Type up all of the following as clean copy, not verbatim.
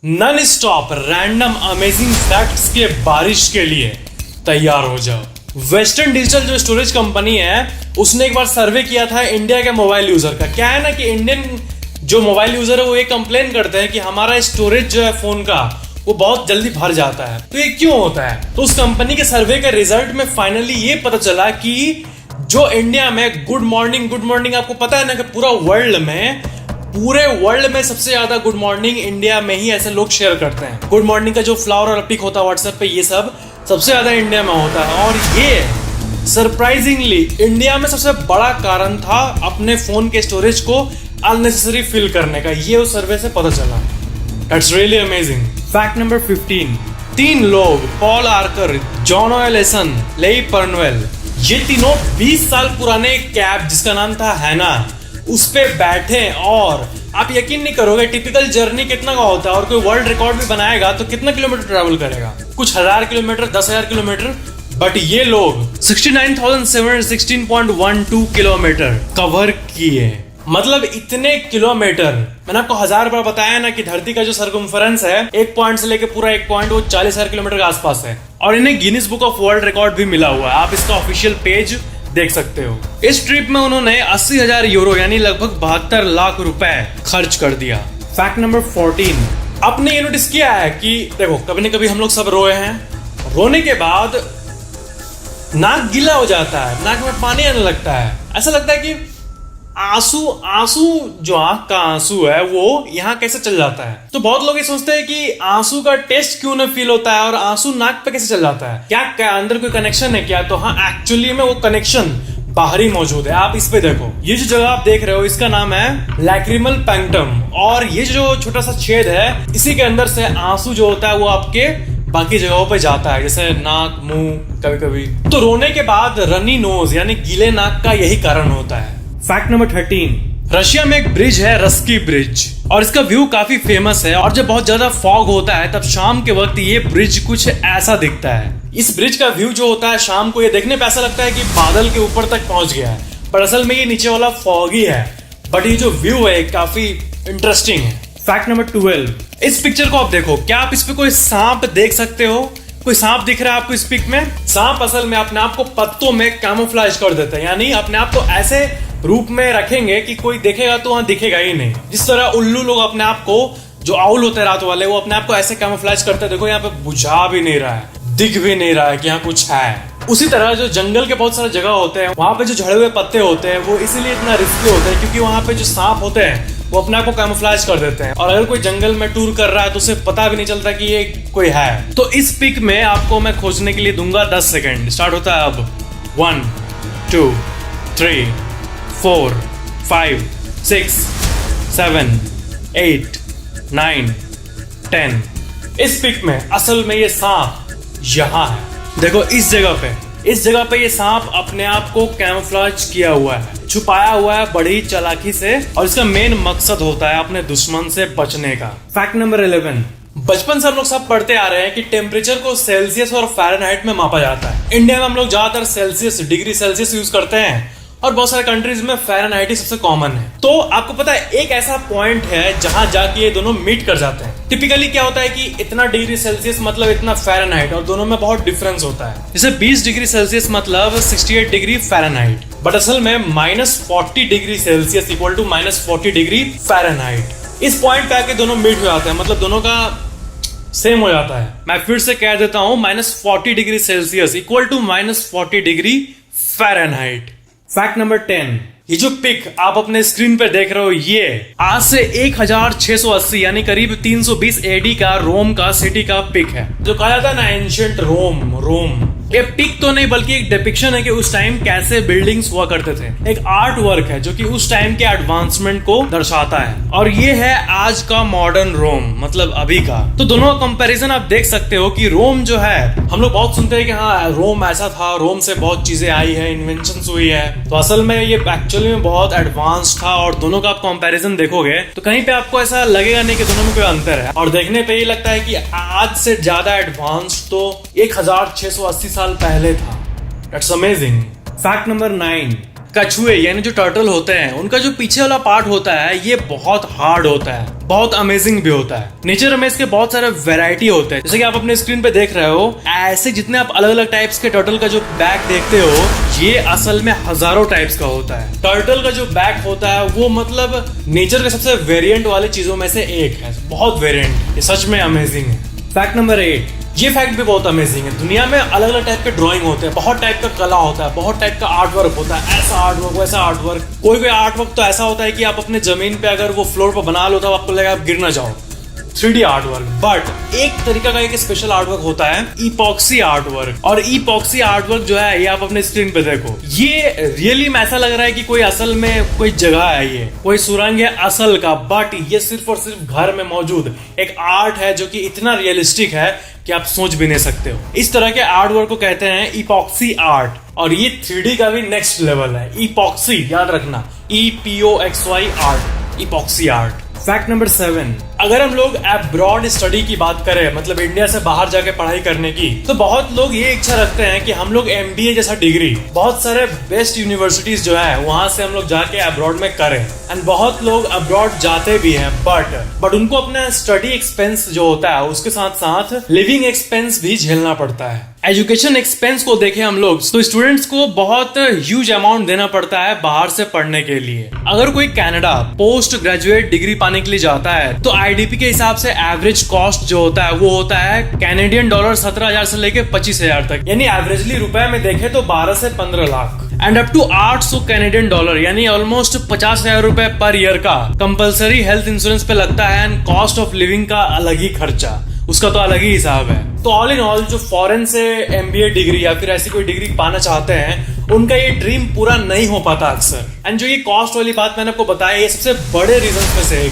Non stop random amazing facts के बारिश के लिए तैयार हो जाओ। वेस्टर्न डिजिटल जो स्टोरेज कंपनी है उसने एक बार सर्वे किया था इंडिया के मोबाइल यूजर का। क्या है ना कि इंडियन जो मोबाइल यूजर है वो ये कंप्लेन करते हैं कि हमारा स्टोरेज जो है फोन का वो बहुत जल्दी भर जाता है। तो ये क्यों होता है? तो उस कंपनी के सर्वे के रिजल्ट में फाइनली ये पता चला कि जो इंडिया में गुड मॉर्निंग आपको पता है ना कि पूरे वर्ल्ड में सबसे ज्यादा गुड मॉर्निंग इंडिया में ही ऐसे लोग शेयर करते हैं। गुड मॉर्निंग का जो फ्लावर और पिक होता है व्हाट्सएप पे, ये सब सबसे ज्यादा इंडिया में होता है। और ये सरप्राइजिंगली इंडिया में सबसे बड़ा कारण था अपने फोन के स्टोरेज को अननेसेसरी फिल करने का। ये उस सर्वे से पता चला। That's really amazing. Fact number 15, 3 लोग, पॉल आर्कर, जॉन एलेसन, लेई पर्नवेल, ये तीनों 20 साल पुराने कैब जिसका नाम था हैना उस पे बैठे और आप यकीन नहीं करोगे टिपिकल जर्नी कितना का होता है। और कोई वर्ल्ड रिकॉर्ड भी बनाएगा तो कितना किलोमीटर ट्रैवल करेगा? कुछ 1000 किलोमीटर, 10,000 किलोमीटर। बट ये लोग 69,716.12 किलोमीटर कवर किए। मतलब इतने किलोमीटर। मैंने आपको 1000 बार बताया ना कि धरती का जो सर्कमफरेंस है एक पॉइंट से लेके पूरा एक पॉइंट वो 40,000 किलोमीटर के आसपास है। और इन्हें Guinness book of world record भी मिला हुआ है। आप इसका ऑफिशियल पेज देख सकते हो। इस ट्रिप में उन्होंने 80,000 यूरो यानी लगभग 72 लाख रुपए खर्च कर दिया। फैक्ट नंबर 14, आपने ये नोटिस किया है कि देखो कभी न कभी हम लोग सब रोए हैं, रोने के बाद नाक गीला हो जाता है, नाक में पानी आने लगता है, ऐसा लगता है कि आंसू जो आंख का आंसू है वो यहाँ कैसे चल जाता है। तो बहुत लोग ये सोचते हैं कि आंसू का टेस्ट क्यों ना फील होता है और आंसू नाक पे कैसे चल जाता है, क्या अंदर कोई कनेक्शन है क्या? तो हाँ, एक्चुअली में वो कनेक्शन बाहरी मौजूद है। आप इस पे देखो, ये जो जगह आप देख रहे हो इसका नाम है लैक्रिमल पैंक्टम। और ये जो छोटा सा छेद है इसी के अंदर से आंसू जो होता है वो आपके बाकी जगहों पे जाता है, जैसे नाक, मुंह, कभी कभी। तो रोने के बाद रनी नोज यानी गीले नाक का यही कारण होता है। फैक्ट नंबर 13, रशिया में एक ब्रिज है, रस्की ब्रिज, और इसका व्यू काफी फेमस है। और जब बहुत ज्यादा फॉग होता है तब शाम के वक्त ये ब्रिज कुछ ऐसा दिखता है। इस ब्रिज का व्यू जो होता है शाम को ये देखने पे ऐसा लगता है कि बादल के ऊपर तक पहुंच गया है, पर असल में ये नीचे वाला फॉग ही है। बट ये जो व्यू है काफी इंटरेस्टिंग है। फैक्ट नंबर 12, इस पिक्चर को आप देखो, क्या आप इस पे कोई सांप देख सकते हो? कोई सांप दिख रहा है आपको इस पिक में? सांप असल में अपने आप को पत्तों में कैमोफ्लेज कर देते हैं, यानी अपने आप को ऐसे रूप में रखेंगे कि कोई देखेगा तो वहां दिखेगा ही नहीं। जिस तरह उल्लू लोग अपने आप को, जो आउल होते हैं रात वाले, वो अपने आप को ऐसे कैमोफ्लेज करते हैं। देखो यहाँ पे बुझा भी नहीं रहा है, दिख भी नहीं रहा है कि यहाँ कुछ है। उसी तरह जो जंगल के बहुत सारे जगह होते हैं वहां पे जो झड़े हुए पत्ते होते हैं वो इसीलिए इतना रिस्की होते हैं क्योंकि वहां पे जो सांप होते हैं वो अपने आप को कैमोफ्लेज कर देते हैं। और अगर कोई जंगल में टूर कर रहा है तो उसे पता भी नहीं चलता कि ये कोई है। तो इस पिक में आपको मैं खोजने के लिए दूंगा 10 सेकेंड। स्टार्ट होता है अब। 1 2 3 4 5 6 7 8 9 10। इस पिक में असल में ये सांप यहां है। देखो इस जगह पे ये सांप अपने आप को कैमोफ्लेज किया हुआ है, छुपाया हुआ है बड़ी चालाकी से। और इसका मेन मकसद होता है अपने दुश्मन से बचने का। फैक्ट नंबर 11, बचपन से हम लोग सब पढ़ते आ रहे हैं कि टेम्परेचर को सेल्सियस और फ़ारेनहाइट में मापा जाता है। इंडिया में हम लोग ज्यादातर सेल्सियस, डिग्री सेल्सियस यूज करते हैं और बहुत सारे कंट्रीज में फ़ारेनहाइट ही सबसे कॉमन है। तो आपको पता है एक ऐसा पॉइंट है जहां जाके ये दोनों मीट कर जाते हैं। टिपिकली क्या होता है कि इतना डिग्री सेल्सियस मतलब इतना फ़ारेनहाइट, और दोनों में बहुत डिफरेंस होता है। जैसे 20 डिग्री सेल्सियस मतलब 68 डिग्री फ़ारेनहाइट, बट असल में -40 degree Celsius equal to -40 degree Fahrenheit. इस पॉइंट पे आके दोनों मीट हो जाते हैं, मतलब दोनों का सेम हो जाता है। मैं फिर से कह देता हूं, -40 degree Celsius equal to -40 degree Fahrenheit. Fact number 10, ये जो पिक आप अपने स्क्रीन पे देख रहे हो ये आज से 1680 यानी करीब 320 एडी का रोम का सिटी का पिक है। जो कहा जाता है ना एंशिएंट रोम। ये पिक तो नहीं बल्कि एक डिपिक्शन है कि उस टाइम कैसे बिल्डिंग्स हुआ करते थे। एक आर्ट वर्क है जो कि उस टाइम के एडवांसमेंट को दर्शाता है। और ये है आज का मॉडर्न रोम, मतलब अभी का। तो दोनों का कंपैरिजन आप देख सकते हो कि रोम जो है, हम लोग बहुत सुनते हैं कि हाँ रोम ऐसा था, रोम से बहुत चीजें आई है, इन्वेंशंस हुई है। तो असल में ये एक्चुअली में बहुत एडवांस था। और दोनों का आप कंपैरिजन देखोगे तो कहीं पे आपको ऐसा लगेगा नहीं कि दोनों में कोई अंतर है। और देखने पे ये लगता है कि आज से ज्यादा एडवांस तो 1680 साल पहले था। That's amazing. फैक्ट नंबर 9, कछुए यानी जो टर्टल होते हैं उनका जो पीछे वाला पार्ट होता है ये बहुत हार्ड होता है, बहुत अमेजिंग भी होता है। नेचर में इसके बहुत सारे वैरायटी होते हैं, जैसे कि आप अपने स्क्रीन पे देख रहे हो। ऐसे जितने आप अलग अलग टाइप्स के टर्टल का जो बैक देखते हो ये असल में हजारों टाइप्स का होता है। टर्टल का जो बैक होता है वो मतलब नेचर के सबसे वेरिएंट वाले चीजों में से एक है, बहुत वेरिएंट, ये सच में अमेजिंग है। फैक्ट नंबर 8, ये फैक्ट भी बहुत अमेजिंग है। दुनिया में अलग अलग टाइप के ड्राइंग होते हैं, बहुत टाइप का कला होता है, बहुत टाइप का आर्ट वर्क होता है, ऐसा आर्ट वर्क वैसा आर्ट वर्क। कोई आर्ट वर्क तो ऐसा होता है कि आप अपने जमीन पे अगर वो फ्लोर पर बना लो तो आपको लगेगा आप गिर ना जाओ, 3D आर्ट वर्क। बट एक तरीका का एक स्पेशल आर्ट वर्क होता है इपॉक्सी आर्ट वर्क। और इपॉक्सी आर्ट वर्क जो है ये आप अपने स्क्रीन पे देखो, ये रियली में ऐसा लग रहा है कि कोई असल में कोई जगह है, ये कोई सुरंग है असल का, बट ये सिर्फ और सिर्फ घर में मौजूद एक आर्ट है जो कि इतना रियलिस्टिक है कि आप सोच भी नहीं सकते हो। इस तरह के आर्ट वर्क को कहते हैं इपॉक्सी आर्ट, और ये 3D का भी नेक्स्ट लेवल है। इपॉक्सी याद रखना, EPOXY art, epoxy art. Fact number 7, अगर हम लोग अब्रॉड स्टडी की बात करें, मतलब इंडिया से बाहर जाके पढ़ाई करने की, तो बहुत लोग ये इच्छा रखते हैं कि हम लोग MBA जैसा डिग्री बहुत सारे बेस्ट यूनिवर्सिटीज जो है वहां से हम लोग जाके अब्रॉड में करें। एंड बहुत लोग अब्रॉड जाते भी हैं, बट उनको अपना स्टडी एक्सपेंस जो होता है उसके साथ साथ लिविंग एक्सपेंस भी झेलना पड़ता है। एजुकेशन एक्सपेंस को देखें हम लोग तो स्टूडेंट्स को बहुत ह्यूज अमाउंट देना पड़ता है बाहर से पढ़ने के लिए। अगर कोई कनाडा पोस्ट ग्रेजुएट डिग्री पाने के लिए जाता है तो IDP के हिसाब से एवरेज कॉस्ट जो होता है वो होता है कैनेडियन डॉलर 17,000 से लेके 25,000 तक, यानी एवरेजली रुपए में देखें तो 12 से 15 lakh and up to 800 Canadian dollar यानी ऑलमोस्ट 50,000 रुपए पर ईयर का कंपलसरी हेल्थ इंश्योरेंस पे लगता है। एंड कॉस्ट ऑफ लिविंग का अलग ही खर्चा, उसका तो अलग ही हिसाब है। तो ऑल इन ऑल जो फॉरेन से MBA डिग्री या फिर ऐसी कोई डिग्री पाना चाहते हैं उनका ये ड्रीम पूरा नहीं हो पाता अक्सर। एंड जो ये कॉस्ट वाली बात मैंने आपको बताया ये सबसे बड़े रीजन में से एक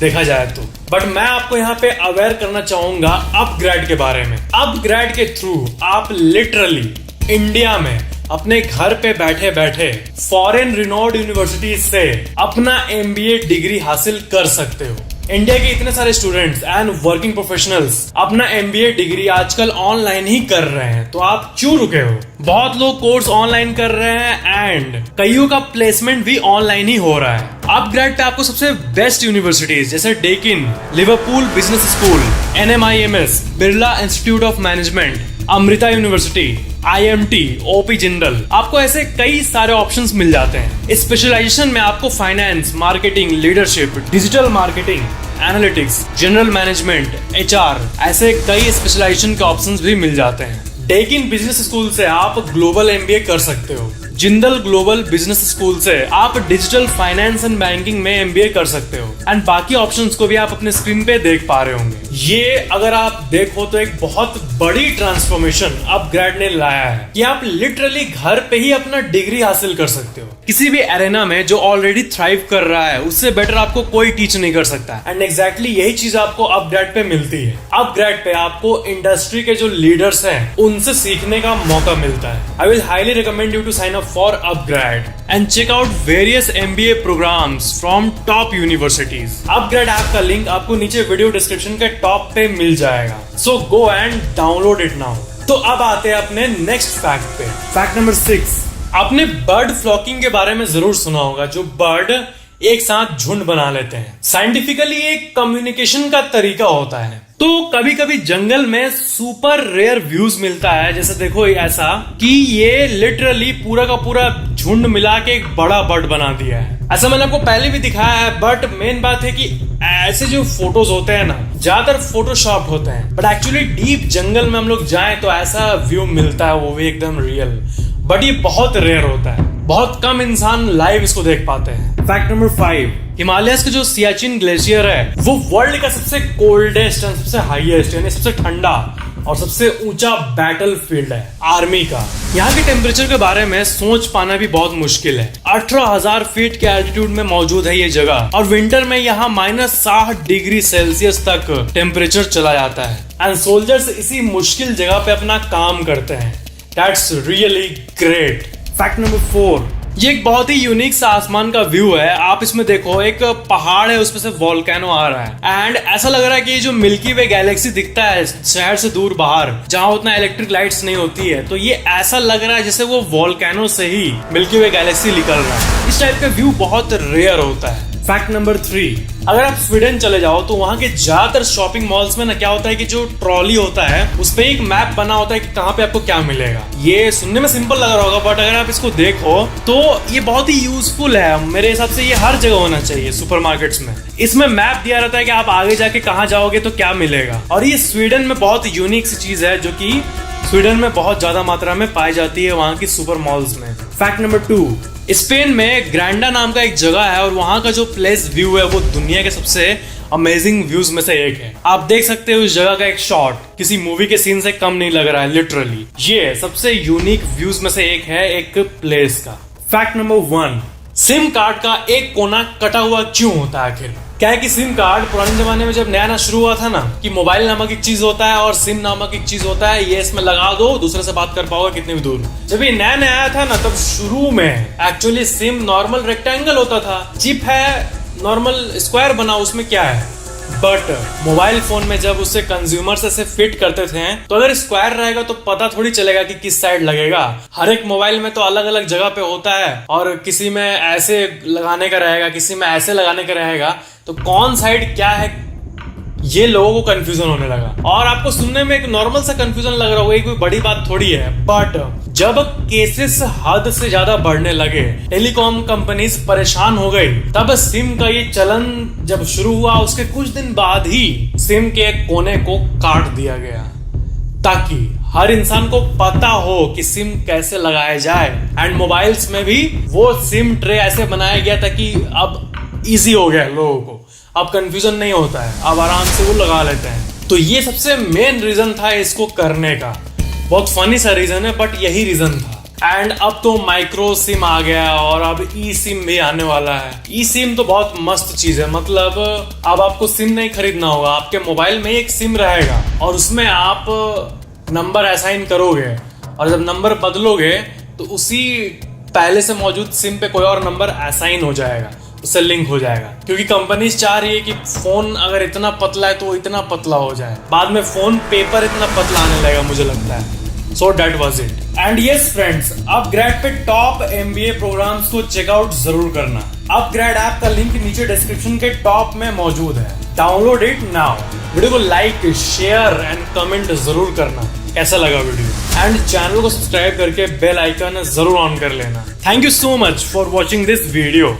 देखा जाए तो। बट मैं आपको यहाँ पे अवेयर करना चाहूंगा अपग्रेड के बारे में। अपग्रेड के थ्रू आप लिटरली इंडिया में अपने घर पे बैठे बैठे फॉरेन रिनोड यूनिवर्सिटीज से अपना MBA डिग्री हासिल कर सकते हो। इंडिया के इतने सारे स्टूडेंट्स एंड वर्किंग प्रोफेशनल्स अपना MBA डिग्री आजकल ऑनलाइन ही कर रहे हैं, तो आप क्यों रुके हो? बहुत लोग कोर्स ऑनलाइन कर रहे हैं एंड कईयों का प्लेसमेंट भी ऑनलाइन ही हो रहा है। अपग्रेड पे आपको सबसे बेस्ट यूनिवर्सिटीज जैसे Deccan, Liverpool business school, NMIMS, Birla institute of management, Amrita university, IMT, OP Jindal, आपको ऐसे कई सारे ऑप्शंस मिल जाते हैं। स्पेशलाइजेशन में आपको finance, marketing, leadership, digital marketing, analytics, general management, HR, ऐसे कई स्पेशलाइजेशन के ऑप्शंस भी मिल जाते हैं। डेकिन बिजनेस स्कूल से आप ग्लोबल MBA कर सकते हो। जिंदल ग्लोबल बिजनेस स्कूल से आप डिजिटल फाइनेंस एंड बैंकिंग में MBA कर सकते हो। एंड बाकी ऑप्शंस को भी आप अपने स्क्रीन पे देख पा रहे होंगे। ये अगर आप देखो तो एक बहुत बड़ी ट्रांसफॉर्मेशन अपग्रेड ने लाया है कि आप लिटरली घर पे ही अपना डिग्री हासिल कर सकते हो। किसी भी एरेना में जो ऑलरेडी थ्राइव कर रहा है उससे बेटर आपको कोई टीच नहीं कर सकता। एंड एग्जैक्टली यही चीज आपको अपग्रेड पे मिलती है। अपग्रेड पे आपको इंडस्ट्री के जो लीडर्स हैं उनसे सीखने का मौका मिलता है। I will highly recommend you to sign up for upgrade and check out various MBA programs from top universities. Upgrade app का लिंक आपको नीचे वीडियो डिस्क्रिप्शन के टॉप पे मिल जाएगा, so go and download it now. तो अब आते हैं अपने नेक्स्ट फैक्ट पे। फैक्ट नंबर 6, आपने बर्ड फ्लॉकिंग के बारे में जरूर सुना होगा, जो बर्ड एक साथ झुंड बना लेते हैं। साइंटिफिकली एक कम्युनिकेशन का तरीका होता है। तो कभी कभी जंगल में सुपर रेयर व्यूज मिलता है, जैसे देखो ऐसा कि ये लिटरली पूरा का पूरा झुंड मिला के एक बड़ा बर्ड बना दिया है। ऐसा मैंने आपको पहले भी दिखाया है, बट मेन बात है कि ऐसे जो फोटोज होते हैं ना ज्यादातर फोटोशॉप्ड होते हैं, बट एक्चुअली डीप जंगल में हम लोग जाएं तो ऐसा व्यू मिलता है, वो भी एकदम रियल। बट ये बहुत रेयर होता है, बहुत कम इंसान लाइव इसको देख पाते हैं। फैक्ट नंबर 5, हिमालयस का जो सियाचिन ग्लेशियर है वो वर्ल्ड का सबसे कोल्डेस्ट एंड सबसे हाईएस्ट यानी सबसे ठंडा और सबसे ऊंचा बैटल फील्ड है आर्मी का। यहाँ के टेम्परेचर के बारे में सोच पाना भी बहुत मुश्किल है। 18,000 फीट के एल्टीट्यूड में मौजूद है ये जगह, और विंटर में यहाँ -60 डिग्री सेल्सियस तक टेम्परेचर चला जाता है। एंड सोल्जर्स इसी मुश्किल जगह पे अपना काम करते हैं। That's really great. Fact number 4, ये एक बहुत ही यूनिक सा आसमान का व्यू है। आप इसमें देखो, एक पहाड़ है, उसमें से वोल्केनो आ रहा है एंड ऐसा लग रहा है कि ये जो मिल्की वे गैलेक्सी दिखता है शहर से दूर बाहर, जहाँ उतना इलेक्ट्रिक लाइट्स नहीं होती है, तो ये ऐसा लग रहा है जैसे वो वोल्केनो से ही मिल्की वे गैलेक्सी निकल रहा है। इस टाइप का व्यू बहुत रेयर होता है। फैक्ट नंबर 3, अगर आप स्वीडन चले जाओ तो वहाँ के ज्यादातर शॉपिंग मॉल्स में ना क्या होता है कि जो ट्रॉली होता है उस पे एक मैप बना होता है कि कहाँ पे आपको क्या मिलेगा। ये सुनने में सिंपल लग रहा होगा, बट अगर आप इसको देखो तो ये बहुत ही यूजफुल है। मेरे हिसाब से ये हर जगह होना चाहिए सुपरमार्केट्स में। इसमें मैप दिया रहता है कि आप आगे जाके कहाँ जाओगे तो क्या मिलेगा। और ये स्वीडन में बहुत यूनिक सी चीज है जो कि स्वीडन में बहुत ज्यादा मात्रा में पाई जाती है वहाँ की सुपर मॉल्स में। फैक्ट नंबर 2, स्पेन में ग्रैंडा नाम का एक जगह है और वहां का जो प्लेस व्यू है वो दुनिया के सबसे अमेजिंग व्यूज में से एक है। आप देख सकते हो उस जगह का एक शॉट किसी मूवी के सीन से कम नहीं लग रहा है लिटरली। ये सबसे यूनिक व्यूज में से एक है एक प्लेस का। फैक्ट नंबर 1, सिम कार्ड का एक कोना कटा हुआ क्यों होता है आखिर? क्या है कि सिम कार्ड पुराने जमाने में जब नया शुरू हुआ था ना, कि मोबाइल नामक एक चीज होता है और सिम नामक एक चीज होता है, ये इसमें लगा दो दूसरे से बात कर पाओगे कितने भी दूर। जब ये नया नया आया था ना, तब शुरू में एक्चुअली सिम नॉर्मल रेक्टेंगल होता था, चिप है नॉर्मल स्क्वायर बना, उसमें क्या है। बट मोबाइल फोन में जब उसे कंज्यूमर से फिट करते थे तो अगर स्क्वायर रहेगा तो पता थोड़ी चलेगा कि किस साइड लगेगा। हर एक मोबाइल में तो अलग अलग जगह पे होता है और किसी में ऐसे लगाने का रहेगा, किसी में ऐसे लगाने का रहेगा, तो कौन साइड क्या है ये लोगों को कंफ्यूजन होने लगा। और आपको सुनने में एक नॉर्मल सा कंफ्यूजन लग रहा होगा, कोई बड़ी बात थोड़ी है। बट जब केसेस हद से ज्यादा बढ़ने लगे, टेलीकॉम कंपनीज परेशान हो गई, तब सिम का ये चलन जब शुरू हुआ उसके कुछ दिन बाद ही सिम के एक कोने को काट दिया गया ताकि हर इंसान को पता हो कि सिम कैसे लगाया जाए। एंड मोबाइल्स में भी वो सिम ट्रे ऐसे बनाया गया था कि अब इजी हो गया लोगों को, अब कंफ्यूजन नहीं होता है, अब आराम से वो लगा लेते हैं। तो ये सबसे मेन रीजन था इसको करने का। बहुत फनी सा रीजन है बट यही रीजन था। एंड अब तो माइक्रो सिम आ गया और अब ई सिम भी आने वाला है। ई सिम तो बहुत मस्त चीज है, मतलब अब आपको सिम नहीं खरीदना होगा, आपके मोबाइल में एक सिम रहेगा और उसमें आप नंबर असाइन करोगे और जब नंबर बदलोगे तो उसी पहले से मौजूद सिम पे कोई और नंबर असाइन हो जाएगा, उससे लिंक हो जाएगा। क्योंकि कंपनीज चाह रही है कि फोन अगर इतना पतला है तो इतना पतला हो जाए, बाद में फोन पेपर इतना पतला आने लगेगा मुझे लगता है। So that was it. And yes friends, upgrade पे टॉप MBA प्रोग्राम्स को चेकआउट जरूर करना। अपग्रेड ऐप का लिंक नीचे डिस्क्रिप्शन के टॉप में मौजूद है, डाउनलोड इट नाउ। वीडियो को लाइक, शेयर एंड कमेंट जरूर करना कैसा लगा वीडियो, एंड चैनल को सब्सक्राइब करके बेल आइकन जरूर ऑन कर लेना। Thank you so much for watching this video.